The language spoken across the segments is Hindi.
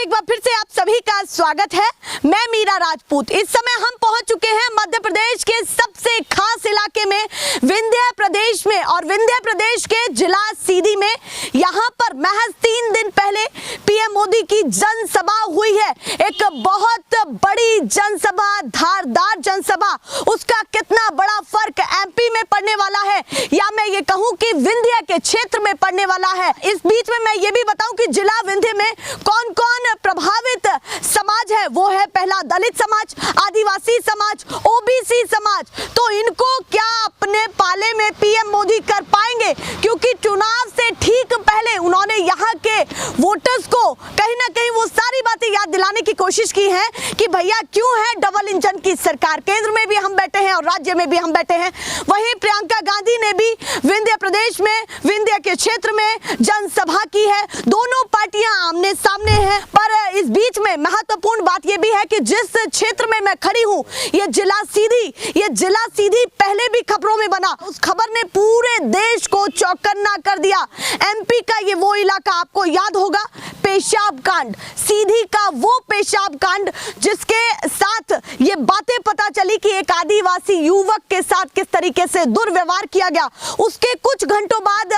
नमस्कार, एक बार फिर से आप सभी का स्वागत है। मैं मीरा राजपूत। इस समय हम पहुंच चुके हैं मध्य प्रदेश के सबसे खास इलाके में, विंध्य प्रदेश में, और विंध्य प्रदेश के जिला सीधी में। यहाँ पर महज 3 दिन पहले पीएम मोदी की जनसभा हुई है। एक बहुत बड़ी जनसभा, धारदार जनसभा। उसका कितना बड़ा फर्क एमपी में पड़ने वाला है, या मैं ये कहूँ कि विंध्य के क्षेत्र में पड़ने वाला है। इस बीच में मैं ये भी बताऊं कि जिला विंध्य में कौन कौन प्रभावित समाज है। वो है पहला दलित समाज, आदिवासी समाज, ओबीसी समाज। तो इनको क्या अपने पाले में पीएम मोदी कर पाएंगे, क्योंकि चुनाव से ठीक पहले उन्होंने यहाँ के वोटर्स को कहीं ना कहीं वो सारी बातें याद दिलाने की कोशिश की है कि भैया क्यों है डबल इंजन की सरकार। केंद्र में भी हम बैठे हैं और राज्य में भी हम बैठे हैं। वहीं प्रियंका गांधी ने भी विंध्य प्रदेश में, विंध्य के क्षेत्र में जनसभा की है। दोनों पार्टियां आमने सामने हैं। पर इस बीच में महत्वपूर्ण बात यह भी है कि जिस क्षेत्र में मैं खड़ी हूं, ये जिला सीधी पहले भी खबरों में बना। उस खबर ने पूरे देश को चौकन्ना कर दिया। एमपी का ये वो इलाका, आपको याद होगा, पेशाब कांड, सीधी का वो पेशाब कांड जिसके साथ ये बातें पता चली कि एक आदिवासी युवक के साथ किस तरीके से दुर्व्यवहार किया गया। उसके कुछ घंटों बाद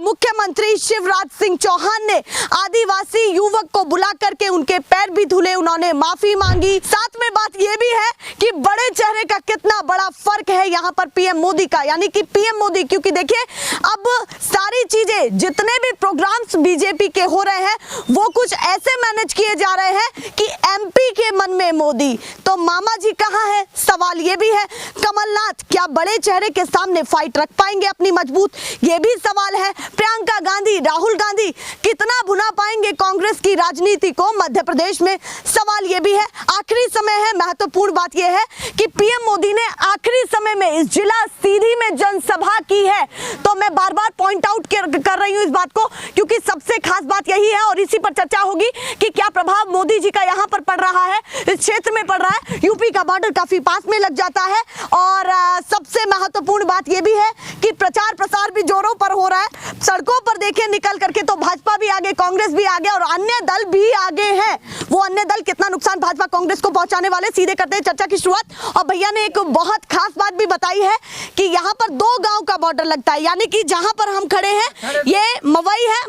मुख्यमंत्री शिवराज सिंह चौहान ने आदिवासी युवक को बुला करके उनके पैर भी धुले, उन्होंने माफी मांगी। साथ में बात यह भी है कि बड़े चेहरे का कितना बड़ा फर्क है यहाँ पर पीएम मोदी का, यानी कि पीएम मोदी। क्योंकि देखिए, अब सारी चीजें, जितने भी प्रोग्राम्स बीजेपी के हो रहे हैं, वो कुछ ऐसे मैनेज किए जा रहे हैं कि एमपी के मन में मोदी। तो मामा जी कहाँ है, सवाल ये भी है। कमलनाथ क्या बड़े चेहरे के सामने फाइट रख पाएंगे अपनी मजबूत, ये भी सवाल है। प्रियंका गांधी, राहुल गांधी कितना भुना पाएंगे कांग्रेस की राजनीति को मध्य प्रदेश में, सवाल ये भी है। आखिरी समय है, महत्वपूर्ण बात यह है कि पीएम मोदी ने आखिरी समय में इस जिला सीधी में जनसभा की है। तो मैं बार बार पॉइंट आउट कर रही हूं इस बात को, क्योंकि सबसे खास बात यही है और इसी पर चर्चा होगी कि क्या प्रभाव मोदी जी का यहाँ पर पड़ रहा है, इस क्षेत्र में पड़ रहा है। यूपी का बॉर्डर काफी पास में लग जाता है। और सबसे महत्वपूर्ण बात यह भी है कि प्रचार प्रसार भी जोरों पर हो रहा है। सड़कों पर देखें निकल करके तो भाजपा भी आगे, कांग्रेस भी आगे और अन्य दल भी आगे हैं। वो अन्य दल कितना नुकसान भाजपा कांग्रेस को पहुंचाने वाले, सीधे करते हैं चर्चा की शुरुआत। और भैया ने एक बहुत खास बात भी बताई है कि यहाँ पर 2 गांव का बॉर्डर लगता है, यानी कि जहां पर हम खड़े हैं ये मवई है,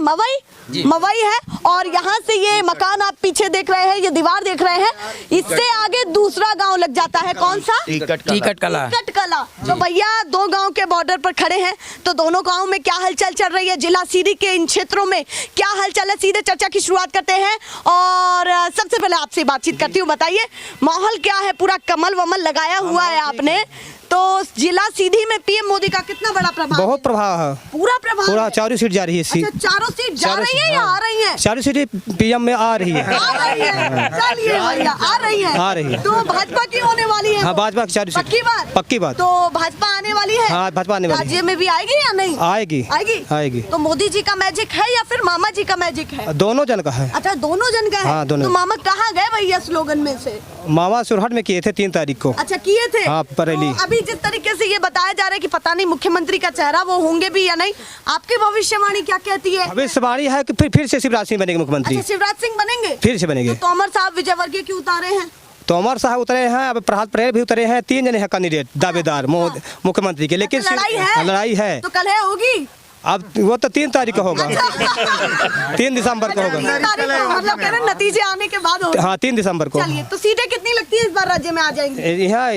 मवई है, और यहाँ से ये मकान आप पीछे देख रहे हैं, ये दीवार देख रहे हैं, इससे आगे दूसरा गांव लग जाता है। कौन सा? टिकट कला। तो भैया 2 गांव के बॉर्डर पर खड़े हैं, तो दोनों गांव में क्या हलचल चल रही है, जिला सीधी के इन क्षेत्रों में क्या हलचल है, सीधे चर्चा की शुरुआत करते हैं। और सबसे पहले आपसे बातचीत करती हूँ, बताइए माहौल क्या है? पूरा कमल वमल लगाया हुआ है आपने, तो जिला सीधी में पीएम मोदी का कितना बड़ा प्रभाव? बहुत प्रभाव है। पूरा चारों सीट जा रही है। अच्छा, चारों सीट जा रही है या आ रही है? चारों सीट पीएम में आ रही है। चलिए भैया, आ रही है। तो भाजपा की होने वाली है? हाँ, भाजपा की चारों सीट। पक्की बात। तो भाजपा आने वाली है? हाँ, भाजपा आने वाली है। राज्य में भी आएगी या नहीं? आएगी। तो मोदी जी का मैजिक है या फिर मामा जी का मैजिक है? दोनों जन का है। अच्छा, दोनों जन का है। हाँ, दोनों। तो मामा कहाँ गए भैया स्लोगन में से? मामा सुरहट में किए थे 3 तारीख को। अच्छा, किए थे। हाँ, बरेली। तो अभी जिस तरीके से ये बताया जा रहा है कि पता नहीं मुख्यमंत्री का चेहरा वो होंगे भी या नहीं, आपकी भविष्यवाणी क्या कहती है? भविष्यवाणी है कि फिर से शिवराज सिंह बनेंगे मुख्यमंत्री। अच्छा, शिवराज सिंह बनेंगे? फिर से बनेंगे। तो तोमर साहब विजयवर्गीय क्यों उतारे हैं? तोमर साहब उतरे हैं, अब प्रहलाद पटेल भी उतरे हैं। 3 जने हैं कैंडिडेट दावेदार मुख्यमंत्री के, लेकिन लड़ाई है। तो कल है होगी? अब वो तो 3 तारीख को होगा। 3 दिसंबर को होगा। मतलब कह रहे नतीजे आने के बाद होगा। हाँ, 3 दिसंबर को। चलिए, तो सीटें कितनी लगती है इस बार राज्य में आ जाएंगी? यहाँ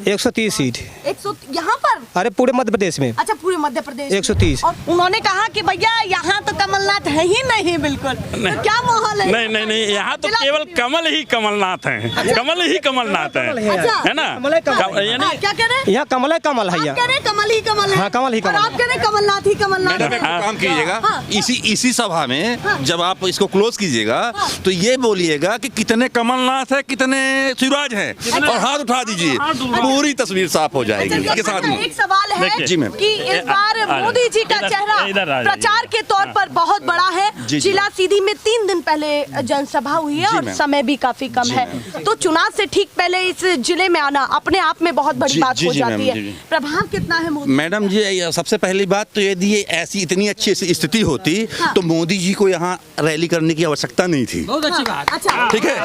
130 सीट। 100 यहाँ पर? अरे पूरे मध्य प्रदेश में। अच्छा, पूरे मध्य प्रदेश 130। और उन्होंने कहा कि भैया यहाँ तो कमलनाथ है ही नहीं, बिल्कुल। तो क्या माहौल है? नहीं, यहाँ तो केवल कमल ही कमलनाथ है। कमल ही कमलनाथ है, है ना? क्या कह रहे हैं? यहाँ कमल है। कमल ही कमल है। हाँ, कमल ही कमल। आप कह रहे कमलनाथ ही कमलनाथ है। काम कीजिएगा, इसी सभा में जब आप इसको क्लोज कीजिएगा तो ये बोलिएगा कि कितने कमलनाथ है, कितने शिवराज हैं, और हाथ उठा दीजिए, पूरी तस्वीर साफ हो जाएगी। एक सवाल है जी मैम, कि इस बार मोदी जी का चेहरा प्रचार के तौर पर बहुत बड़ा है। जी। जिला सीधी में 3 दिन पहले जनसभा हुई है जी और मैम। समय भी काफी कम है, तो चुनाव से ठीक पहले इस जिले में आना अपने आप में बहुत बड़ी जी, बात जी, हो जी, जाती मैम, है। जी। प्रभाव कितना है मोदी? मैडम जी, सबसे पहली बात तो यदि ये ऐसी इतनी अच्छी स्थिति होती तो मोदी जी को यहाँ रैली करने की आवश्यकता नहीं थी। बहुत अच्छी बात। अच्छा, ठीक है,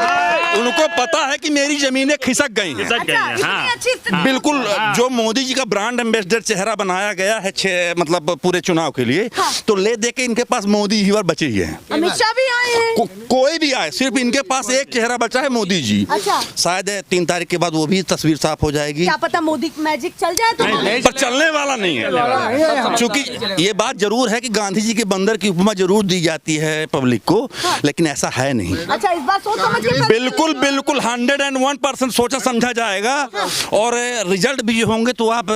उनको पता है कि मेरी जमीनें खिसक गई हैं। खिसक गई हैं, इतनी हाँ। अच्छी स्थिति। बिल्कुल, जो मोदी जी का ब्रांड एम्बेसडर चेहरा बनाया गया है मतलब पूरे चुनाव के लिए, तो ले दे के इनके पास मोदी ही और बचे ही हैं। अमित शाह भी आए हैं। कोई भी आए, सिर्फ इनके पास एक चेहरा बचा है, मोदी जी। अच्छा। शायद 3 तारीख के बाद वो भी तस्वीर साफ हो जाएगी, क्या पता मोदी मैजिक चल जाए तो। पर चलने वाला नहीं है। क्योंकि ये बात जरूर है कि गांधी जी के बंदर की उपमा जरूर दी जाती है पब्लिक को, लेकिन ऐसा है नहीं। अच्छा, इस बार सोच समझ के बिल्कुल बिल्कुल 101% सोचा समझा जाएगा, और रिजल्ट भी होंगे तो आप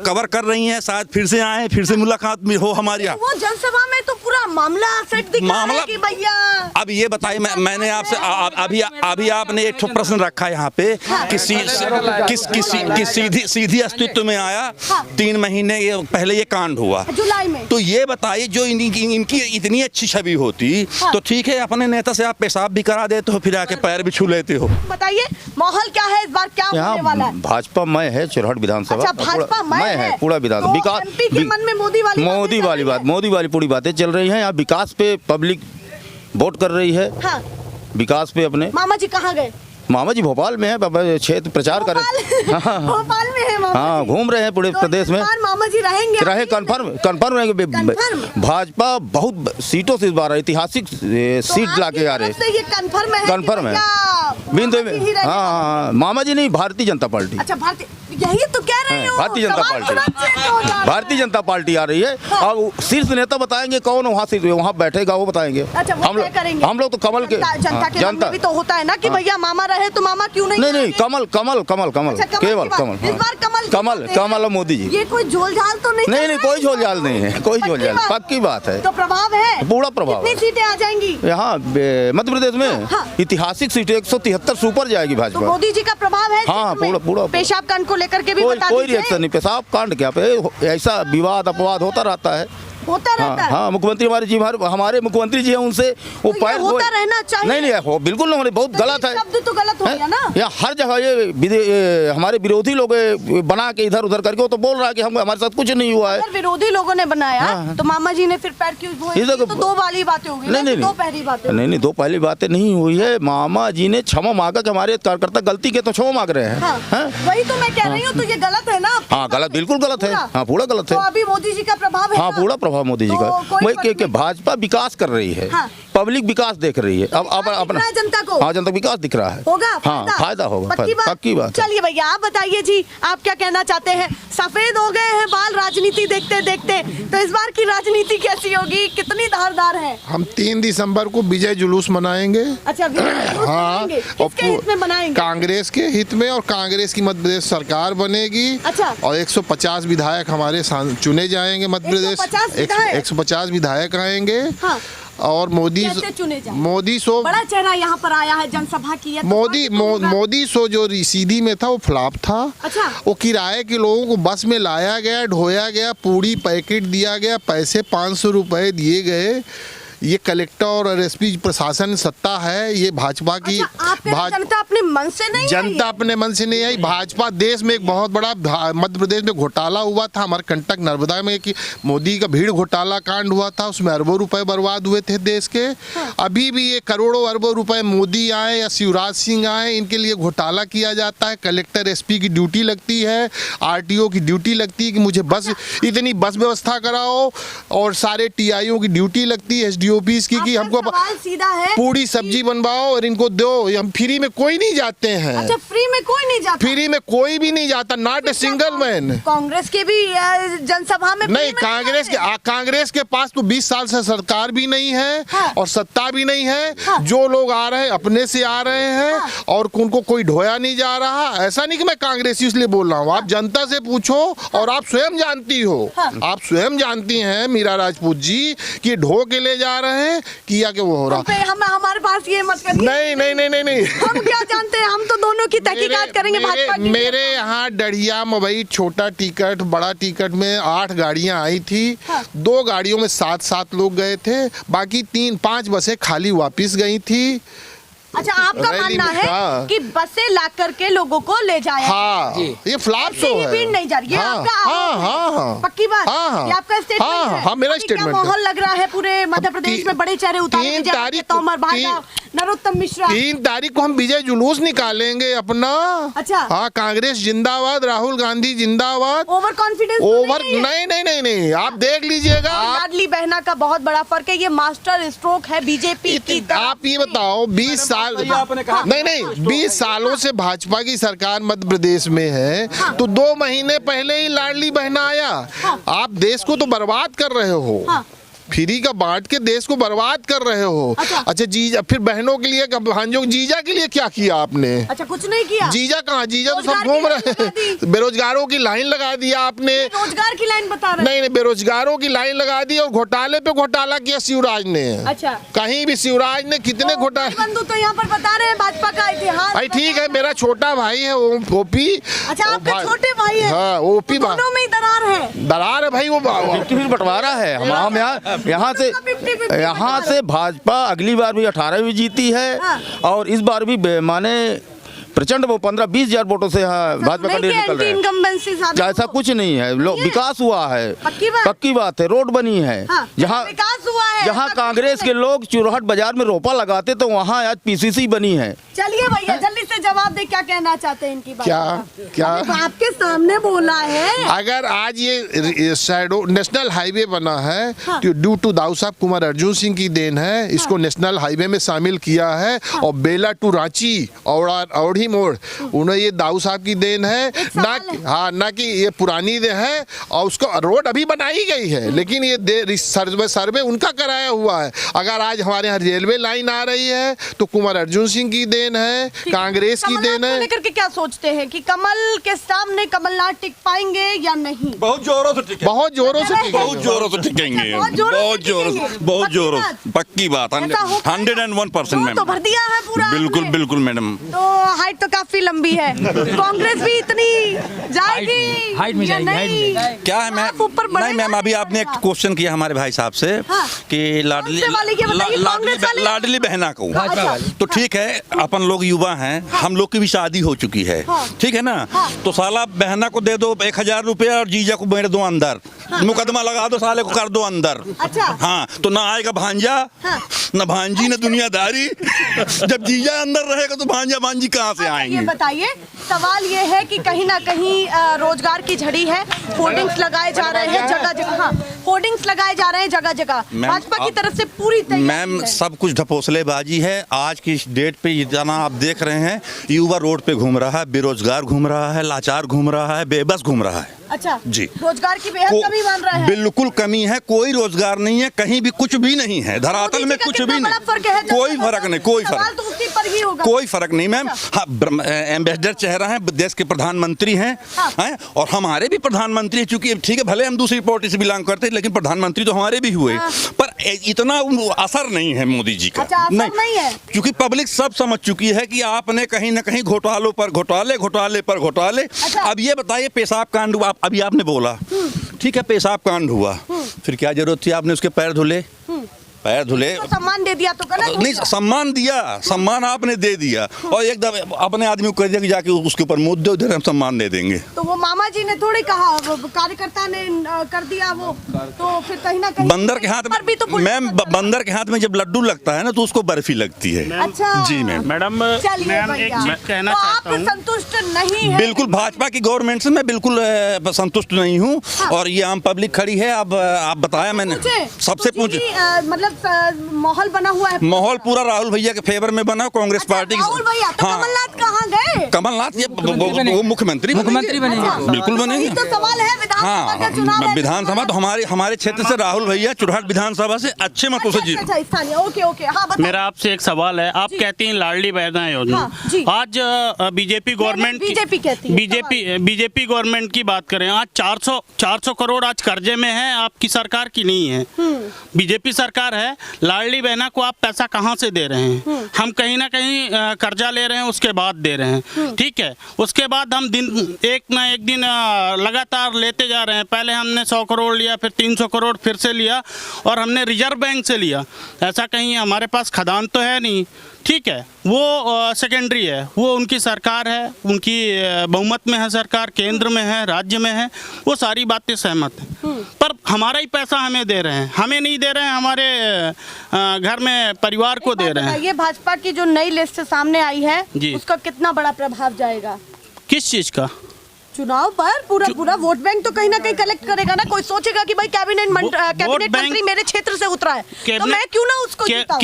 कवर कर रही हैं, शायद फिर से आए, फिर से मुलाकात भी हो हमारी। वो जनसभा में तो पूरा मामला सेट दिख रहा है कि भैया। अब ये बताइए, मैंने आपसे अभी आपने एक ठो प्रश्न रखा यहाँ पे कि सीधी अस्तित्व में आया 3 महीने पहले ये कांड हुआ जुलाई में। तो ये बताइए, जो इनकी इतनी अच्छी छवि होती तो ठीक है, अपने नेता से आप पेशाब भी करा देते हो, फिर आके पैर भी छू लेते हो। बताइए माहौल क्या है इस बार, क्या होने वाला है? भाजपा मय है चुरहट विधानसभा। अच्छा, भाजपा मय है पूरा विधान तो विकास MP के मन में मोदी वाली पूरी बातें चल रही हैं। यहाँ विकास पे पब्लिक वोट कर रही है, हाँ। विकास पे अपने। मामा जी कहाँ गए? मामा जी भोपाल में है, बाबा क्षेत्र प्रचार कर भोपाल में है मामा हाँ, जी। घूम रहे हैं पूरे तो प्रदेश में। इस बार मामा जी रहेंगे? रहे कन्फर्म रहेंगे। Confirm? भाजपा बहुत सीटों से इस बार ऐतिहासिक सीट ला के आ रहे हैं। ये कंफर्म है? कन्फर्म है। बिंदु में हाँ, मामा जी नहीं, भारतीय जनता पार्टी। अच्छा, भारतीय, यही तो कह रही हूँ। भारतीय जनता सवाल पार्टी। तुरंत change हो जा रहा है। भारतीय जनता पार्टी आ रही है। अब शीर्ष नेता बताएंगे कौन वहाँ बैठेगा, वो बताएंगे। अच्छा, वो तय करेंगे। हम लोग तो कमल के जनता के मन में भी तो होता है ना कि भैया मामा रहे तो मामा क्यों नहीं? नहीं, कमल अच्छा, केवल की बात। इस बार कमल और मोदी जी। ये कोई झोलझाल तो नहीं? नहीं, कोई झोलझाल नहीं है, कोई झोलझाल, पक्की बात है। तो प्रभाव है, पूरा प्रभाव कितनी सीटें आ जाएंगी यहाँ मध्य प्रदेश में? हाँ। ऐतिहासिक सीटें 173 से ऊपर जाएगी तो भाजपा। मोदी जी का प्रभाव है हाँ, क्षेत्र में? पूरा। पेशाब कांड को लेकर के भी बता कोई दीजिए। रिएक्शन नहीं, पेशाब कांड क्या पे, ऐसा विवाद अपवाद होता रहता है। होता रहता है। हाँ, मुख्यमंत्री हमारे मुख्यमंत्री जी हैं, उनसे वो तो ये पैर होता रहना चाहिए। नहीं हो, बिल्कुल नहीं, बहुत गलत है। शब्द तो गलत हो गया ना। यहाँ हर जगह ये हमारे विरोधी लोग बना के इधर उधर करके वो तो बोल रहा है कि हमारे साथ कुछ नहीं हुआ है। अगर विरोधी लोगों ने बनाया हाँ। तो मामा जी ने फिर पैर क्यों धोए? ये देखो, तो दो वाली बातें हो गई ना, नहीं, दो पहली बातें। नहीं, दो पहली बातें नहीं हुई है। मामा जी ने क्षमा मांगा कि हमारे कार्यकर्ता गलती के तो क्षमा मांग रहे हैं। हाँ, हाँ? वही तो मैं कह रही हूँ, तो ये गलत है ना? हाँ, गलत, बिल्कुल गलत है। पूरा? हाँ, पूरा गलत तो है। अभी मोदी जी का प्रभाव है हाँ, ना? पूरा प्रभाव मोदी जी तो का। कोई वही फर्क कि भाजपा विकास कर रही है, हाँ। पब्लिक विकास देख रही है। अब विकास दिख रहा है जनता को? हाँ, जनता विकास दिख रहा है। होगा हाँ, फायदा होगा, पक्की बात है। चलिए भैया, आप बताइए जी, आप क्या कहना चाहते हैं? सफेद हो गए हैं बाल राजनीति देखते देखते, तो इस बार की राजनीति कैसी होगी, कितनी धारदार है? हम 3 दिसंबर को विजय जुलूस मनाएंगे। अच्छा, हाँ, किसके हित में बनाएंगे? कांग्रेस के हित में, और कांग्रेस की मध्य प्रदेश सरकार बनेगी। अच्छा। और 150 विधायक हमारे चुने जाएंगे मध्य प्रदेश। 150 विधायक आएंगे। हाँ। और कैसे चुने जाएं? मोदी शो, बड़ा चेहरा यहाँ पर आया है, जनसभा की है, तो मोदी शो जो सीधी में था वो फ्लॉप था। अच्छा। वो किराए के लोगों को बस में लाया गया, ढोया गया, पूरी पैकेट दिया गया, पैसे 500 रुपए दिए गए। ये कलेक्टर और एसपी प्रशासन सत्ता है, ये भाजपा की। अच्छा, जनता अपने मन से नहीं आई? जनता अपने मन से नहीं आई। भाजपा देश में एक बहुत बड़ा मध्य प्रदेश में घोटाला हुआ था, हमारे कंटक नर्मदा में, कि मोदी का भीड़ घोटाला कांड हुआ था, उसमें अरबों रुपए बर्बाद हुए थे देश के। हाँ। अभी भी ये करोड़ों अरबों रुपए मोदी आए या शिवराज सिंह आए, इनके लिए घोटाला किया जाता है। कलेक्टर एसपी की ड्यूटी लगती है, आरटीओ की ड्यूटी लगती है कि मुझे बस इतनी बस व्यवस्था कराओ, और सारे टीआईओ की ड्यूटी लगती है, एसडीओपीस की, कि हमको सीधा है, पूरी सब्जी बनवाओ और इनको दो। हम फ्री में कोई नहीं जाते हैं। अच्छा, फ्री में कोई नहीं जाता? फ्री में कोई भी नहीं जाता, not a single man. Congress के भी जनसभा में नहीं, कांग्रेस के पास तो 20 साल से सरकार भी नहीं है। हाँ। और सत्ता भी नहीं है। हाँ। जो लोग आ रहे हैं अपने से आ रहे हैं। हाँ। और उनको कोई ढोया नहीं जा रहा। ऐसा नहीं कि मैं कांग्रेसी इसलिए बोल रहा हूँ। हाँ। आप जनता से पूछो। हाँ। और आप स्वयं जानती हो। हाँ। आप स्वयं जानती हैं मीरा राजपूत जी कि ढो के ले जा करा रहे हैं किया कि वो हो रहा। हम हमारे पास ये मत करिए। नहीं। हम क्या जानते हैं, हम तो दोनों की तहकीकात करेंगे भाजपा की। मेरे यहाँ डढ़िया मुंबई छोटा टिकट बड़ा टिकट में 8 गाड़ियां आई थी। 2 गाड़ियों में 7 लोग गए थे, बाकी 3-5 बसें खाली वापस गई थी। अच्छा, आपका रैली मानना में, है हाँ। कि बसें ला करके लोगों को ले जाया। हाँ, ये फ्लॉप शो है। भीड़ नहीं जा रही है। हाँ, आपका आरोप है। हाँ। पक्की बात। हाँ। ये आपका स्टेटमेंट है। हाँ, मेरा अभी क्या स्टेटमेंट है। माहौल लग रहा है पूरे मध्य प्रदेश में? बड़े चेहरे उतारे, 3 विजय तारीख तोमर, भाजपा, नरोत्तम मिश्रा। 3 तारीख को हम विजय जुलूस निकालेंगे अपना। अच्छा। हाँ, कांग्रेस जिंदाबाद, राहुल गांधी जिंदाबाद। ओवर कॉन्फिडेंस नहीं, आप देख लीजिएगा। लाडली बहना का बहुत बड़ा फर्क है। ये मास्टर स्ट्रोक है बीजेपी की। आप ये बताओ 20 साल नहीं 20 सालों से भाजपा की सरकार मध्य प्रदेश में है, तो 2 महीने पहले ही लाडली बहना आया। आप देश को तो बर्बाद कर रहे हो। फ्री का बांट के देश को बर्बाद कर रहे हो। अच्छा जीजा, फिर बहनों के लिए, भांजों जीजा के लिए क्या किया आपने? अच्छा, कुछ नहीं किया। जीजा कहाँ? जीजा तो सब घूम रहे हैं। बेरोजगारों की लाइन लगा दिया आपने। रोजगार की लाइन बता रहे हैं। नहीं, बेरोजगारों की लाइन लगा दी और घोटाले पे घोटाला किया शिवराज ने। अच्छा, कहीं भी शिवराज ने कितने घोटाले। बंधु तो यहाँ पर बता रहे हैं भाजपा का इतिहास। भाई ठीक है, मेरा छोटा भाई है ओपी। अच्छा, आपके छोटे भाई है। हाँ, ओपी। दोनों में ही दरार है। दरार है भाई, वो बंटवारा है। हम यहाँ से भाजपा अगली बार भी 18 भी जीती है। हाँ। और इस बार भी माने प्रचंड वो 15-20 हजार वोटों से यहाँ भाजपा का निकल रहे हैं। ऐसा कुछ नहीं है, लोग विकास हुआ है। पक्की बात है, रोड बनी है। जहाँ विकास हुआ है, जहाँ कांग्रेस के लोग चुरहट बाजार में रोपा लगाते तो वहाँ आज पीसीसी बनी है। चलिए भैया, जल्दी से जवाब दे, क्या कहना चाहते हैं इनकी बात? क्या आपके सामने बोला है। अगर आज ये शैडो नेशनल हाईवे बना है तो ड्यू टू दाऊ साहब कुमार अर्जुन सिंह की देन है। इसको नेशनल हाईवे में शामिल किया है। और बेला टू रांची और मोड़, उन्हें ये दाऊ साहब की देन है ना कि ये पुरानी है। और उसको रोड अभी बनाई गई है, लेकिन ये सर्वे उनका कराया हुआ है। अगर आज हमारे यहाँ रेलवे लाइन आ रही है तो कुमार अर्जुन सिंह की देन है, कांग्रेस की देन है। लेकर के क्या सोचते हैं कि कमल के सामने कमलनाथ टिक पाएंगे या नहीं? बहुत जोरों से टिकेंगे। बहुत जोरों से बहुत जोरों से, पक्की बात। 101% मैम, तो भर दिया है पूरा। बिल्कुल मैडम। तो हाइट तो काफी लंबी है। कांग्रेस भी इतनी जाएगी? हाइट में जाएगी, हाइट में। क्या है मैम? नहीं मैम, अभी आपने एक क्वेश्चन किया हमारे भाई साहब से कि लाडली बहना को। तो ठीक है, अपन लोग युवा हैं, हम लोग की भी शादी हो चुकी है, ठीक है ना? तो साला बहना को दे दो 1000 रुपया और जीजा को मेरे दो अंदर, मुकदमा लगा दो, साले को कर दो अंदर। हाँ, तो ना आएगा भांजा, ना भांजी, ना दुनियादारी। जब जीजा अंदर रहेगा तो भांजा भांजी कहाँ से आएंगे? ये बताइए, सवाल ये है कि कहीं ना कहीं रोजगार की झड़ी है। होर्डिंग्स लगाए जा रहे हैं जगह जगह। हाँ, होर्डिंग्स लगाए जा रहे हैं जगह जगह। भाजपा की तरफ से पूरी तैयारी मैम, सब कुछ ढपोसलेबाजी है। आज की डेट पे जितना आप देख रहे हैं, युवा रोड पे घूम रहा है, बेरोजगार घूम रहा है, लाचार घूम रहा है, बेबस घूम रहा है। अच्छा जी, रोजगार की बेहद कमी मान रहा है। बिल्कुल कमी है, कोई रोजगार नहीं है, कहीं भी कुछ भी नहीं है, धरातल में कुछ भी नहीं। कोई फर्क नहीं, कोई फर्क नहीं मैम। हाँ, एम्बेसडर चेहरा है, देश के प्रधानमंत्री हैं, और हमारे भी प्रधानमंत्री, चूंकि ठीक है भले हम दूसरी पार्टी से बिलोंग करते हैं, लेकिन प्रधानमंत्री तो हमारे भी हुए, पर इतना असर नहीं है मोदी जी का। नहीं है, क्योंकि पब्लिक सब समझ चुकी है कि आपने कहीं ना कहीं घोटालों पर घोटाले। अब ये बताइए, पेशाब कांड हुआ, अभी आपने बोला, ठीक है पेशाब कांड हुआ, फिर क्या जरूरत थी आपने उसके पैर धुले? तो सम्मान दे दिया तो गलत नहीं, सम्मान आपने दे दिया, और एकदम अपने आदमी को कह दिया कि जाके उसके ऊपर मुद्दे उधर हम सम्मान दे देंगे। तो वो मामा जी ने थोड़ी कहा, कार्यकर्ता ने कर दिया वो, तो फिर कहीं ना कहीं बंदर के हाथ में तो मैम, बंदर के हाथ में जब लड्डू लगता है ना तो उसको बर्फी लगती है। अच्छा जी मैम। मैडम एक चीज कहना चाहता हूँ, संतुष्ट नहीं है? बिल्कुल, भाजपा की गवर्नमेंट से मैं बिल्कुल संतुष्ट नहीं हूँ। और ये आम पब्लिक खड़ी है। अब आप बताया मैंने, सबसे पूछे, मतलब माहौल बना हुआ है, माहौल पूरा राहुल भैया के फेवर में बना, कांग्रेस पार्टी। राहुल भैया तो कमलनाथ कहाँ गए? कमलनाथ ये वो मुख्यमंत्री बनेंगे। बिल्कुल बनेंगे। तो सवाल है, विधान हाँ विधानसभा तो हमारे क्षेत्र से राहुल भैया चुरहट विधानसभा से अच्छे मतों से जीत। अच्छा स्थानीय, ओके ओके, हाँ बताइए। मेरा आपसे एक सवाल है, आप कहती हैं लाडली बहना योजना, हाँ, जी। आज बीजेपी गवर्नमेंट बीजेपी कहती है, बीजेपी गवर्नमेंट की बात करें, आज 400 करोड़ आज कर्जे में है, आपकी सरकार की नहीं है, बीजेपी सरकार है। लाडली बहना को आप पैसा कहाँ से दे रहे हैं? हम कहीं ना कहीं कर्जा ले रहे हैं, उसके बाद दे रहे हैं, ठीक है। उसके बाद हम एक ना एक दिन लगातार लेते जा रहे हैं। पहले हमने 100 करोड़ लिया, फिर 300 करोड़ फिर से लिया, और हमने रिजर्व बैंक से लिया। ऐसा कहीं हमारे पास खदान तो है नहीं, ठीक है, वो सेकेंडरी है, वो उनकी सरकार है, उनकी बहुमत में है सरकार, केंद्र में है, राज्य में है, वो सारी बातें सहमत हैं। पर हमारा ही पैसा हमें दे रहे हैं, हमें नहीं दे रहे हैं, हमारे घर में परिवार को दे रहे हैं। ये भाजपा की जो नई लिस्ट सामने आई है, जी। उसका कितना बड़ा प्रभाव जाएगा किस चीज़ का? चुनाव पर? पूरा वोट बैंक तो कहीं ना कहीं कलेक्ट करेगा ना। कोई सोचेगा कि भाई कैबिनेट मंत्री मेरे क्षेत्र से उतरा है, तो मैं क्यों ना उसको जिताऊं?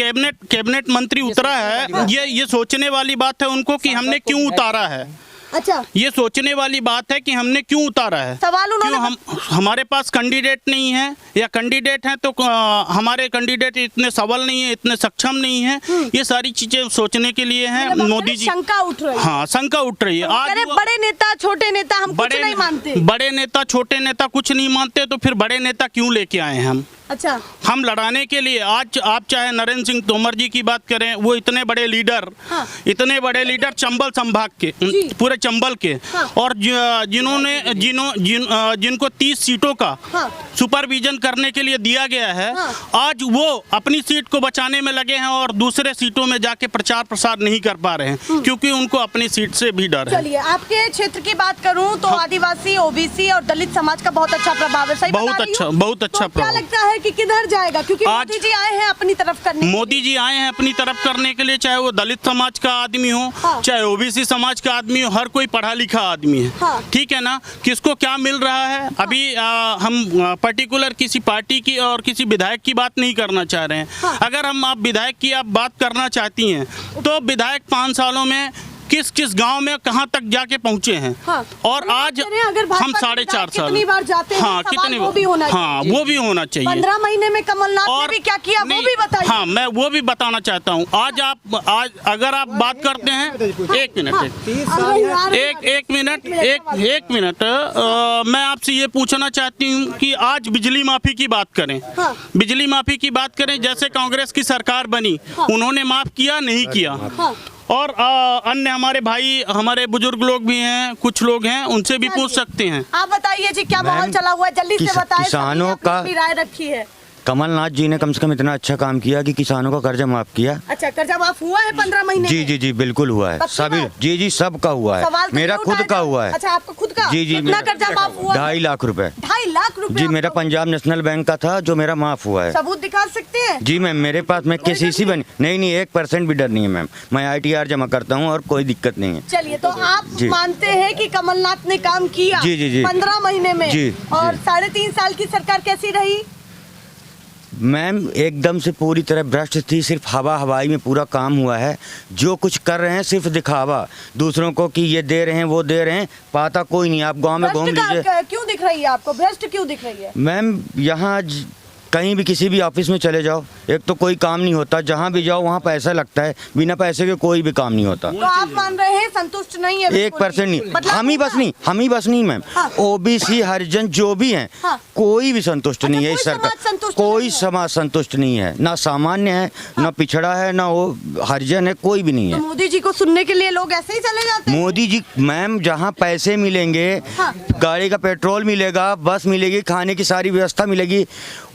कैबिनेट मंत्री उतरा है, ये सोचने वाली बात है उनको कि हमने क्यों उतारा है। अच्छा, ये सोचने वाली बात है कि हमने क्यों उतारा है। सवाल उन्होंने क्यों हमारे पास कैंडिडेट नहीं है, या कैंडिडेट हैं तो हमारे कैंडिडेट इतने सबल नहीं है, इतने सक्षम नहीं है, ये सारी चीजें सोचने के लिए हैं। मोदी जी शंका उठ रही है। हाँ, शंका उठ रही है। आज बड़े नेता छोटे नेता हम कुछ नहीं मानते, बड़े नेता छोटे नेता कुछ नहीं मानते, तो फिर बड़े नेता क्यों लेके आए हैं हम? अच्छा, हम लड़ाने के लिए। आज आप चाहे नरेंद्र सिंह तोमर जी की बात करें, वो इतने बड़े लीडर, हाँ। इतने बड़े लीडर चंबल संभाग के, पूरे चंबल के, हाँ। और जिनको 30 सीटों का हाँ। सुपरविजन करने के लिए दिया गया है, हाँ। आज वो अपनी सीट को बचाने में लगे हैं और दूसरे सीटों में जाके प्रचार प्रसार नहीं कर पा रहे हैं, क्योंकि उनको अपनी सीट से भी डर है। चलिए, आपके क्षेत्र की बात करूं तो आदिवासी, ओबीसी और दलित समाज का बहुत अच्छा प्रभाव है, सही बता रही हूं? बहुत अच्छा तो क्या प्रभाव। लगता है कि किधर जाएगा? क्योंकि मोदी जी आए हैं अपनी तरफ करने, मोदी जी आए हैं अपनी तरफ करने के लिए, चाहे वो दलित समाज का आदमी हो, हाँ। चाहे ओबीसी समाज का आदमी हो, हर कोई पढ़ा लिखा आदमी है, हाँ। ठीक है ना। किसको क्या मिल रहा है, अभी हम पर्टिकुलर किसी पार्टी की और किसी विधायक की बात नहीं करना चाह रहे हैं। हाँ। अगर आप विधायक की आप बात करना चाहती हैं, तो विधायक 5 सालों में किस किस गांव में कहाँ तक जाके पहुँचे हैं, हाँ। और आज अगर हम 4.5 साल कितनी बार जाते हैं, हाँ, सवाल वो भी होना चाहिए। हाँ, वो भी होना चाहिए। 15 महीने में कमलनाथ ने भी क्या किया, वो भी बताइए। हाँ, मैं वो भी बताना चाहता हूँ। आज अगर आप बात करते हैं, एक मिनट, मैं आपसे ये पूछना चाहती हूँ कि आज बिजली माफी की बात करें, हाँ। बिजली माफी की बात करें, जैसे कांग्रेस की सरकार बनी, उन्होंने माफ किया नहीं किया, हाँ। और अन्य हमारे भाई, हमारे बुजुर्ग लोग भी हैं, कुछ लोग हैं, उनसे भी पूछ सकते हैं। आप बताइए जी, क्या माहौल चला हुआ है, जल्दी से बताएं। किसानों सभी ने अपनी राय रखी है। कमलनाथ जी ने कम से कम इतना अच्छा काम किया कि किसानों का कर्जा माफ किया। अच्छा, कर्जा माफ हुआ है 15 महीने जी में? जी जी बिल्कुल हुआ है, पक्की सभी बात? जी जी सबका हुआ है, सवाल तो मेरा नहीं खुद उठाया का जा- हुआ है। अच्छा, आपका खुद का? जी जी कितना कर्जा माफ हुआ? 2.5 लाख रुपए। 2.5 लाख रुपए जी, मेरा आपको? पंजाब नेशनल बैंक का था जो मेरा माफ हुआ है। सबूत दिखा सकते हैं? जी मैम, मेरे पास मैं कोई डर KCC बनी नहीं, 1% भी डर नहीं है मैम। मैं ITR जमा करता हूँ और कोई दिक्कत नहीं है। चलिए, तो आप जी। मानते हैं कि कमलनाथ ने काम किया जी, जी, जी। 15 महीने में? जी, और जी। 3.5 साल की सरकार कैसी रही? मैम एकदम से पूरी तरह भ्रष्ट थी, सिर्फ हवाई में पूरा काम हुआ है। जो कुछ कर रहे हैं सिर्फ दिखावा, दूसरों को कि ये दे रहे हैं, वो दे रहे हैं, पाता कोई नहीं। आप गांव में घूम लीजिए। क्यों दिख रही है आपको, भ्रष्ट क्यों दिख रही है? मैम यहाँ कहीं भी किसी भी ऑफिस में चले जाओ, एक तो कोई काम नहीं होता, जहाँ भी जाओ वहाँ पैसा लगता है, बिना पैसे के कोई भी काम नहीं होता। तो आप मान रहे हैं संतुष्ट नहीं है? 1% नहीं, मतलब हम ही बस नहीं मैम, हाँ। OBC हरिजन जो भी हैं, हाँ। कोई भी संतुष्ट अच्छा, नहीं है कोई इस सरकार। समाज संतुष्ट कोई नहीं है? समाज संतुष्ट नहीं है, ना सामान्य है, ना पिछड़ा है, ना वो हरिजन है, कोई भी नहीं तो है। मोदी जी को सुनने के लिए लोग ऐसे ही चले जाते हैं? मोदी जी मैम, जहाँ पैसे मिलेंगे, हाँ। गाड़ी का पेट्रोल मिलेगा, बस मिलेगी, खाने की सारी व्यवस्था मिलेगी,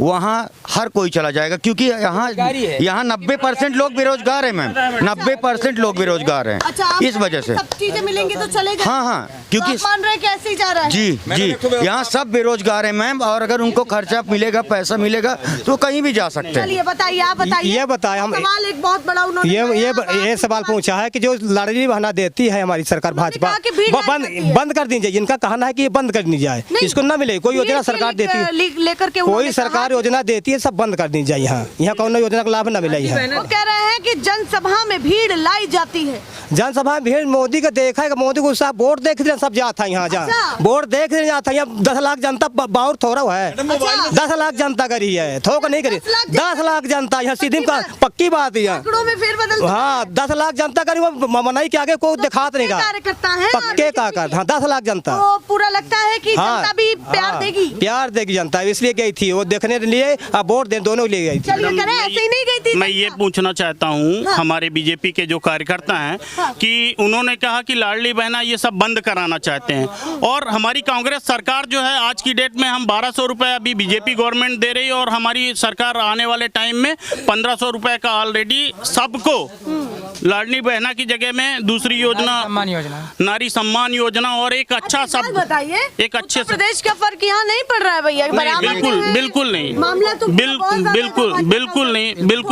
वहाँ हर कोई चला जाएगा। क्योंकि यहाँ 90% लोग बेरोजगार हैं मैम, 90% लोग बेरोजगार हैं। अच्छा, आप इस वजह से सब चीजें मिलेंगी तो चले जाएंगे? हाँ, क्योंकि तो आप मान रहे हैं कि ऐसे ही जा रहा है? जी, यहाँ सब बेरोजगार हैं मैम, और अगर उनको खर्चा मिलेगा, पैसा मिलेगा, तो कहीं भी जा सकते हैं। चलिए बताइए, आप बताइए। ये बताएं हम, सवाल एक बहुत बड़ा उन्होंने ये सवाल पूछा है कि जो लाडली बहना देती है हमारी सरकार भाजपा, कहा कि भीड़ वो लग जाती है। बंद कर दी जाए। इनका कहना है कि ये बंद कर दी जाए, इसको ना मिले। कोई योजना सरकार देती है, लेकर के कोई सरकार योजना देती है, सब बंद कर दी जाए। यहाँ कौन योजना का लाभ ना मिले। वो कह रहे हैं कि जनसभा में भीड़ लाई जाती है। जनसभा में भीड़ मोदी को देखा है, मोदी को सब वोट देख रहे सब जाता है यहाँ जहाँ वोट देख रहे जाता है। यहाँ 10 लाख जनता बहुत थोड़ा है, 10 लाख जनता करी है, थोक नहीं करी, 10 लाख जनता यहाँ सीधी का पक्की बात है। हाँ 10 लाख जनता करी, वो मनाई के आगे कोई दिखात नहीं का पक्के का कर। हाँ 10 लाख जनता पूरा लगता है कि जनता भी प्यार देगी, प्यार देगी जनता, इसलिए गई थी वो देखने के लिए, अब वोट दे दोनों लिए गई थी। ऐसे ही नहीं गई थी। मैं ये पूछना चाहता हूँ हमारे बीजेपी के जो कार्यकर्ता हैं कि उन्होंने कहा कि लाडली बहना ये सब बंद कराना चाहते हैं, और हमारी कांग्रेस सरकार जो है आज की डेट में हम 1200 रुपए अभी बीजेपी गवर्नमेंट दे रही है, और हमारी सरकार आने वाले टाइम में 1500 रुपए का ऑलरेडी सबको लाडली बहना की जगह में दूसरी योजना नारी सम्मान योजना और एक अच्छा सब बताइए, एक अच्छे प्रदेश का फर्क यहाँ नहीं पड़ रहा है भैया? बिल्कुल नहीं, मामला तो बिल्कुल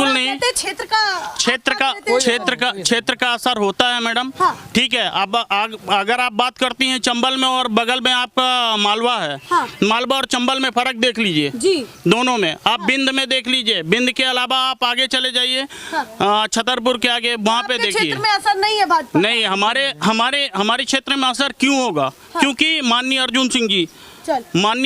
नहीं क्षेत्र का असर होता है मैडम। ठीक है, अब अगर आप बात करती हैं चंबल में और बगल में आपका मालवा है, मालवा और चंबल में फर्क देख लीजिए जी, दोनों में। आप बिंद में देख लीजिए, बिंद के अलावा आप आगे चले जाइए छतरपुर के आगे, वहाँ पे देखिए क्षेत्र में असर नहीं है भाजपा। नहीं, हमारे क्षेत्र में असर क्यों होगा? क्योंकि माननीय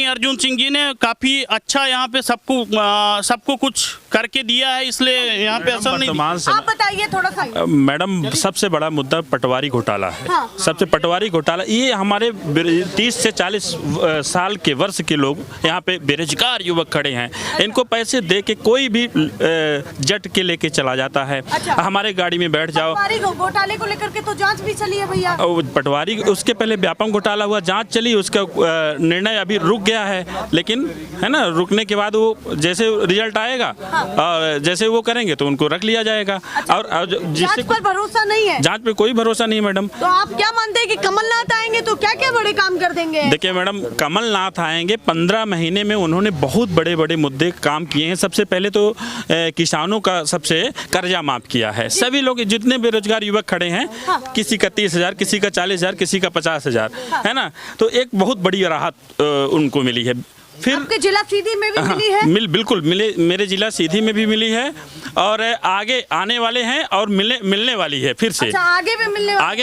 अर्जुन सिंह जी ने काफी अच्छा यहाँ पे सबको कुछ करके दिया है, इसलिए यहाँ पे असर नहीं। आप बताइए थोड़ा सा। मैडम सबसे बड़ा मुद्दा पटवारी घोटाला है। सबसे पटवारी घोटाला, ये हमारे 30 से 40 साल के वर्ष के लोग यहाँ पे बेरोजगार युवक खड़े हैं, इनको पैसे दे के कोई भी जट के लेके चला जाता है। हमारे गाड़ी में बैठ जाओ। घोटाले को लेकर के तो जांच भी चली है भैया। पटवारी, उसके पहले व्यापम घोटाला हुआ, जांच चली, उसका निर्णय अभी रुक गया है, लेकिन है ना, रुकने के बाद वो जैसे रिजल्ट आएगा और जैसे वो करेंगे तो उनको रख लिया जाएगा। और जांच पर भरोसा नहीं है? जांच पे कोई भरोसा नहीं मैडम। तो आप क्या मानते हैं कि कमलनाथ आएंगे तो क्या क्या बड़े काम कर देंगे? देखिए मैडम, कमलनाथ आएंगे, 15 महीने में उन्होंने बहुत बड़े बड़े मुद्दे काम किए हैं। सबसे पहले तो किसानों का सबसे कर्जा माफ किया है। सभी लोग जितने बेरोजगार युवक खड़े हैं, किसी का 30,000, किसी का 40,000, किसी का 50,000, है ना, तो एक बहुत बड़ी राहत उनको मिली है। फिर आपके जिला सीधी में भी मिली है? बिल्कुल मिले, मेरे जिला सीधी में भी मिली है, और आगे आने वाले हैं और मिलने वाली है फिर से। अच्छा, आगे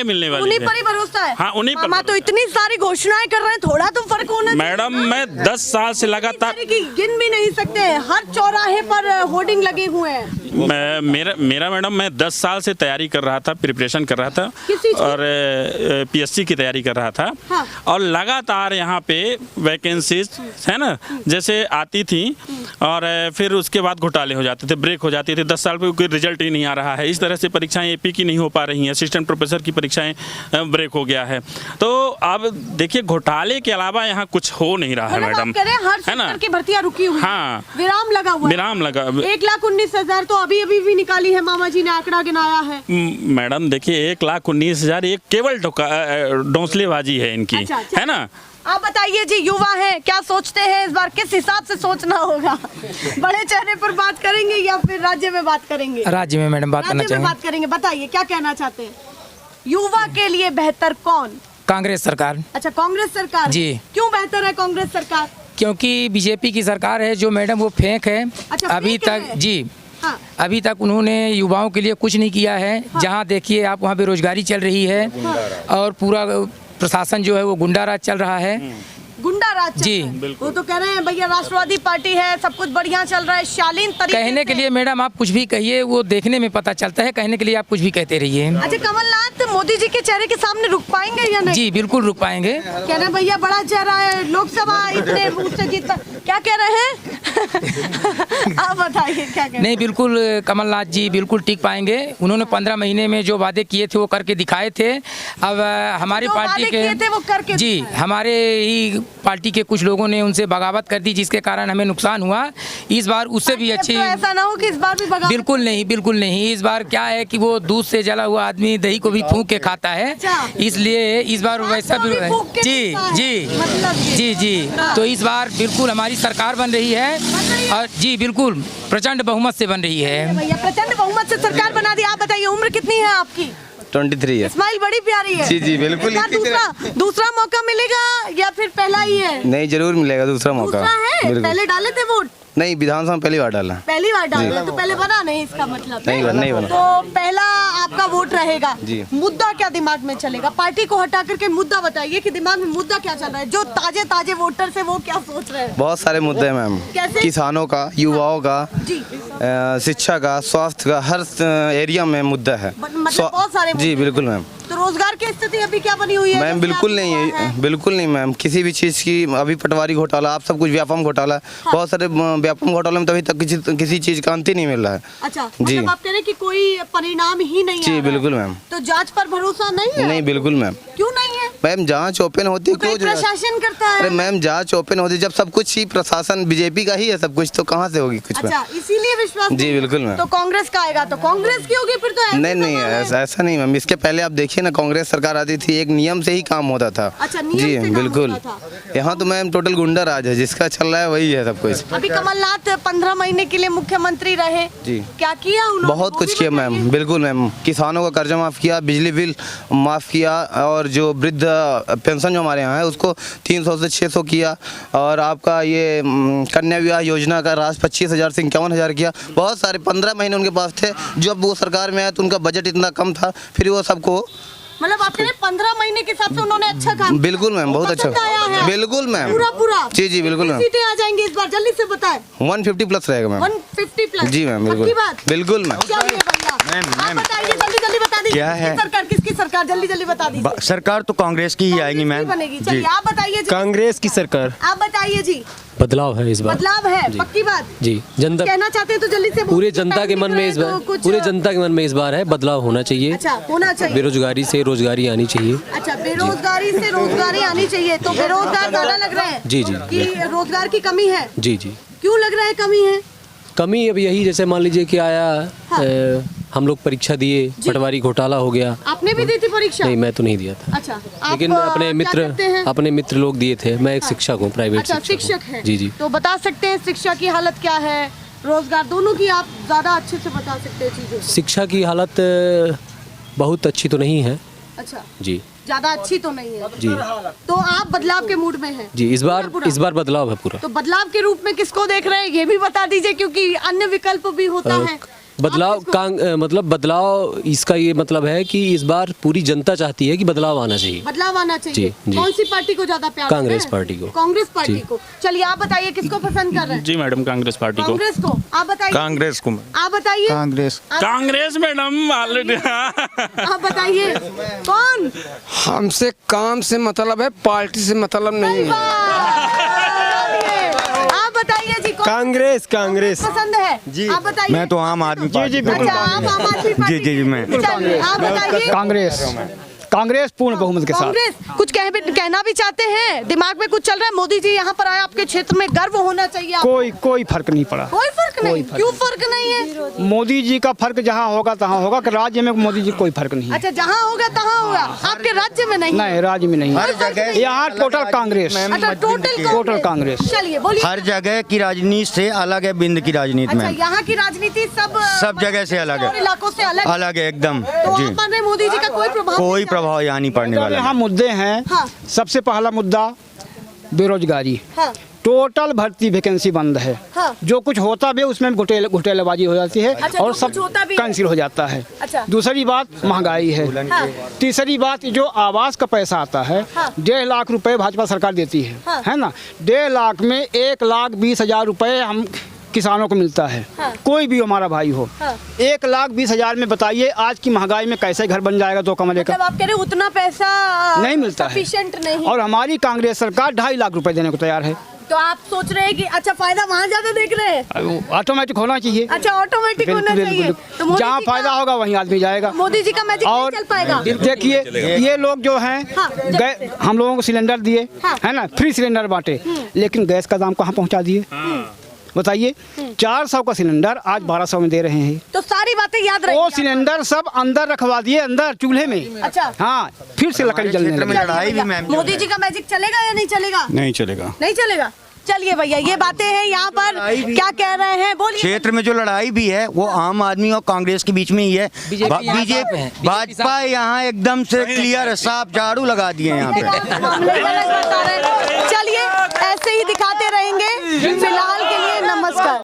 मिलने वाली उन्हीं पर ही भरोसा है। हाँ, उन्हीं पर। तो इतनी सारी घोषणाएं कर रहे हैं, थोड़ा तो फर्क होना चाहिए। मैडम मैं 10 साल से लगातार गिन भी नहीं सकते, हर चौराहे पर होर्डिंग लगे हुए हैं। मेरा मैडम, मैं 10 साल से तैयारी कर रहा था, प्रिपरेशन कर रहा था, और PSC की तैयारी कर रहा था। और लगातार यहाँ पे वैकेंसीज है ना जैसे आती थी, और फिर उसके बाद घोटाले हो जाते थे, ब्रेक हो जाती थी। 10 साल पे कोई रिजल्ट ही नहीं आ रहा है। इस तरह से परीक्षाएं AP की नहीं हो पा रही हैं, असिस्टेंट प्रोफेसर की परीक्षाएं ब्रेक हो गया है। तो अब देखिए, घोटाले के अलावा यहाँ कुछ हो नहीं रहा है मैडम, है ना, की भर्तियां रुकी हुई, हाँ, विराम लगा 1,19,000 तो अभी भी निकाली है, मामा जी ने आंकड़ा गिनाया है। मैडम देखिए, 1,19,000 ये केवल डोंसलेबाजी है इनकी। अच्छा, है ना। आप बताइए जी, युवा हैं, क्या सोचते हैं इस बार? किस हिसाब से सोचना होगा? बड़े चेहरे पर बात करेंगे या फिर राज्य में बात करेंगे? राज्य में मैडम बात करना चाहेंगे। बात करेंगे, बताइए क्या कहना चाहते हैं? युवा के लिए बेहतर कौन? कांग्रेस सरकार। अच्छा, कांग्रेस सरकार जी। क्यों बेहतर है कांग्रेस सरकार? क्योंकि बीजेपी की सरकार है जो मैडम वो फेंक है। अच्छा, अभी तक जी, अभी तक उन्होंने युवाओं के लिए कुछ नहीं किया है। जहाँ देखिए आप, वहाँ बेरोजगारी चल रही है, और पूरा प्रशासन जो है वो गुंडा राज चल रहा है। गुंडा राज जी, वो तो कह रहे हैं भैया राष्ट्रवादी पार्टी है, सब कुछ बढ़िया चल रहा है, शालीन तरीके कहने के लिए मैडम आप कुछ भी कहिए, वो देखने में पता चलता है। कहने के लिए आप कुछ भी कहते रहिए। अच्छा, कमलनाथ मोदी जी के चेहरे के सामने रुक पाएंगे या नहीं? जी बिल्कुल रुक पाएंगे। कह रहे भैया बड़ा चेहरा है, लोकसभा इतने वोट से जीता, क्या कह रहे हैं? आप बताइए क्या कह रहे हैं? नहीं, बिल्कुल कमलनाथ जी बिल्कुल टिक पाएंगे। उन्होंने 15 महीने में जो वादे किए थे वो करके दिखाए थे। अब हमारी पार्टी के जी, हमारे ही पार्टी के कुछ लोगों ने उनसे बगावत कर दी, जिसके कारण हमें नुकसान हुआ। इस बार उससे भी अच्छी, तो ऐसा ना हो कि इस बार भी बगावत? बिल्कुल नहीं। इस बार क्या है कि वो दूध से जला हुआ आदमी दही को भी फूंक के खाता है, इसलिए इस बार वैसा भी जी। तो इस बार बिल्कुल हमारी सरकार बन रही है, और जी बिल्कुल प्रचंड बहुमत से बन रही है। भैया प्रचंड बहुमत से सरकार बना दी। आप बताइए, उम्र कितनी है आपकी? 23 है। स्माइल बड़ी प्यारी है। जी बिल्कुल। दूसरा मौका मिलेगा या फिर पहला ही है? नहीं, जरूर मिलेगा दूसरा मौका। है? पहले डाले थे वोट? नहीं, विधानसभा में पहली बार डाला। पहली बार डाला, तो पहले बना नहीं इसका मतलब? नहीं बना। तो पहला आपका वोट रहेगा जी। मुद्दा क्या दिमाग में चलेगा? पार्टी को हटा करके मुद्दा बताइए कि दिमाग में मुद्दा क्या चल रहा है, जो ताजे वोटर से वो क्या सोच रहे हैं? बहुत सारे मुद्दे हैं मैम, कैसे? किसानों का, युवाओं का, जी। शिक्षा का, स्वास्थ्य का, हर एरिया में मुद्दा है। मतलब बहुत सारे जी बिल्कुल मैम। तो रोजगार की स्थिति अभी क्या बनी हुई है? मैम बिल्कुल नहीं है, बिल्कुल नहीं मैम, किसी भी चीज़ की अभी पटवारी घोटाला, आप सब कुछ व्यापम घोटाला, हाँ। बहुत सारे व्यापम घोटाले में तो अभी तक किसी चीज़ का अंत ही नहीं मिल रहा है। अच्छा, जी। मतलब आप कह रहे हैं कि कोई परिणाम ही नहीं जी आ रहा है। बिल्कुल मैम। तो जांच पर भरोसा नहीं है? नहीं बिल्कुल मैम। क्यों नहीं है? मैम जांच ओपन होती है, तो कोई प्रशासन करता है? अरे मैम जांच ओपन होती है जब सब कुछ ही प्रशासन बीजेपी का ही है, सब कुछ तो कहाँ से होगी कुछ? अच्छा, इसीलिए विश्वास जी नहीं है। बिल्कुल मैम। तो कांग्रेस का आएगा तो कांग्रेस की होगी फिर? तो नहीं ऐसा नहीं मैम, इसके पहले आप देखिए ना, कांग्रेस सरकार आती थी, एक नियम से ही काम होता था। अच्छा, नियम जी से काम बिल्कुल। होता था। यहाँ तो मैम टोटल गुंडा राज है, जिसका चल रहा है वही है सब कुछ। अभी कमलनाथ 15 महीने के लिए मुख्यमंत्री रहे, जी क्या किया उन्होंने? बहुत वो कुछ भी किया बताइए। मैम, बिल्कुल मैम, किसानों का कर्जा माफ़ किया, बिजली बिल माफ़ किया, और जो वृद्ध पेंशन जो हमारे यहाँ है उसको 300 से 600 किया, और आपका ये कन्या विवाह योजना का राशि 25,000 से 51,000 किया। बहुत सारे 15 महीने उनके पास थे, जब वो सरकार में आया तो उनका बजट इतना कम था, फिर वो सबको मतलब आप कह रहे हैं 15 महीने के हिसाब से उन्होंने अच्छा काम? बिल्कुल मैम, बहुत अच्छा, बिल्कुल मैम, पूरा जी बिल्कुल मैम। सीटें आ जाएंगी इस बार, जल्दी से बताएं। 150 प्लस रहेगा मैम। 150 प्लस? जी मैम बिल्कुल, बिल्कुल मैम। चलिए भैया, आप बताइए, जल्दी बता दीजिए। क्या है? किसकी सरकार जल्दी बता दीजिए। सरकार तो कांग्रेस की ही आएगी मैम। बनेगी। चलिए आप बताइए जी। कांग्रेस की सरकार। आप बताइए जी। बदलाव है इस बार। बदलाव है, पक्की बात जी। जनता कहना चाहते हैं तो जल्दी से पूरे जनता के मन में इस बार, पूरे जनता के मन में इस बार है बदलाव होना चाहिए। अच्छा, होना चाहिए। बेरोजगारी से रोजगारी आनी चाहिए। अच्छा, बेरोजगारी से रोजगारी आनी चाहिए। तो बेरोजगार ज्यादा लग रहे हैं? जी कि रोजगार की कमी है? जी। क्यों लग रहा है कमी है? कमी अब यही, जैसे मान लीजिए कि आया, हम लोग परीक्षा दिए, पटवारी घोटाला हो गया। आपने भी दी थी परीक्षा? नहीं, मैं तो नहीं दिया था। अच्छा, लेकिन अपने मित्र लोग दिए थे। मैं एक शिक्षक हूँ, प्राइवेट अच्छा, शिक्षक है। जी। तो बता सकते हैं शिक्षा की हालत क्या है, रोजगार, दोनों की आप ज्यादा अच्छे से बता सकते हैं चीजें? शिक्षा की हालत बहुत अच्छी तो नहीं है। अच्छा जी, ज्यादा अच्छी तो नहीं है जी। तो आप बदलाव के मूड में हैं? जी, इस बार बदलाव है पूरा। तो बदलाव के रूप में किसको देख रहे हैं ये भी बता दीजिए, क्योंकि अन्य विकल्प भी होता है। बदलाव मतलब बदलाव, इसका ये मतलब है कि इस बार पूरी जनता चाहती है कि बदलाव आना चाहिए। बदलाव आना चाहिए। जी। कौन सी पार्टी को ज्यादा प्यार? कांग्रेस पार्टी को। कांग्रेस पार्टी को। चलिए आप बताइए किसको पसंद कर रहे हैं? जी मैडम, कांग्रेस पार्टी को। कांग्रेस को। आप बताइए। कांग्रेस को। आप बताइए। Congress madam already. आप बताइए कौन? हमसे काम से मतलब है, पार्टी से मतलब नहीं है। आप बताइए जी। कांग्रेस पसंद है जी। आप बताइए। मैं तो आम आदमी पार्टी। अच्छा, आप आम आदमी पार्टी। जी मैं। चलिए आप बताइए। कांग्रेस पूर्ण बहुमत के साथ। कांग्रेस कुछ कहना भी चाहते हैं, दिमाग में कुछ चल रहा है? मोदी जी यहाँ पर आए, आपके क्षेत्र में गर्व होना चाहिए आपको। कोई फर्क नहीं पड़ा। कोई फर्क नहीं? क्यों फर्क नहीं है? मोदी जी का फर्क जहाँ होगा तहाँ होगा, कि राज्य में मोदी जी कोई फर्क नहीं है। अच्छा, जहाँ होगा तहाँ होगा, आपके राज्य में नहीं? नहीं, राज्य में नहीं, हर जगह यहाँ टोटल कांग्रेस। अच्छा, टोटल कांग्रेस। चलिए बोलिए। हर जगह की राजनीति से अलग है, बिंद की राजनीति अच्छा, में यहाँ की राजनीति सब जगह से अलग है, इलाकों से अलग है एकदम। तो जी, आप मान रहे हैं मोदी जी का कोई प्रभाव यहाँ नहीं पड़ने वाला। यहाँ मुद्दे हैं। हाँ। सबसे पहला मुद्दा बेरोजगारी। हाँ। टोटल भर्ती वैकेंसी बंद है। हाँ। जो कुछ होता भी उसमें घोटालेबाजी हो जाती है। अच्छा, और जो सब कुछ होता भी है। कैंसिल हो जाता है। अच्छा। दूसरी बात महंगाई है। हाँ। तीसरी बात जो आवास का पैसा आता है, हाँ। 1.5 लाख रुपए भाजपा सरकार देती है। हाँ। है ना? 1.5 लाख में 1,20,000 रुपए हम किसानों को मिलता है। हाँ। कोई भी हमारा भाई हो। हाँ। 1,20,000 में बताइए आज की महंगाई में कैसे घर बन जाएगा 2 कमरे का? मतलब आप कह रहे उतना पैसा नहीं मिलता है। sufficient नहीं। और हमारी कांग्रेस सरकार 2.5 लाख रुपए देने को तैयार है। तो आप सोच रहे हैं कि अच्छा फायदा वहाँ ज्यादा देख रहे हैं? ऑटोमेटिक होना चाहिए। अच्छा, ऑटोमेटिक होना चाहिए। तो मोदी जहाँ जी का- फायदा होगा वहीं आदमी जाएगा। मोदी जी का मैजिक नहीं और चल पाएगा। देखिए ये लोग जो हैं, हाँ। हम लोगों को सिलेंडर दिए, हाँ। है ना, फ्री सिलेंडर बांटे, लेकिन गैस का दाम कहाँ पहुँचा दिए? बताइए। 400 का सिलेंडर आज 1200 में दे रहे हैं। तो सारी बातें याद रखें। वो सिलेंडर सब अंदर रखवा दिए, अंदर चूल्हे में। अच्छा। हाँ, फिर से लकड़ी जलने लगी। लड़ाई भी मैम मोदी जी का मैजिक चलेगा या नहीं चलेगा? नहीं चलेगा। नहीं चलेगा। चलिए भैया, ये बातें हैं यहाँ पर, क्या कह रहे हैं बोलिए। क्षेत्र में जो लड़ाई भी है वो आम आदमी और कांग्रेस के बीच में ही है। बीजेपी भाजपा यहाँ एकदम से क्लियर है, साफ झाड़ू लगा दिए यहाँ पे। चलिए ऐसे ही दिखाते रहेंगे, फिलहाल के लिए नमस्कार।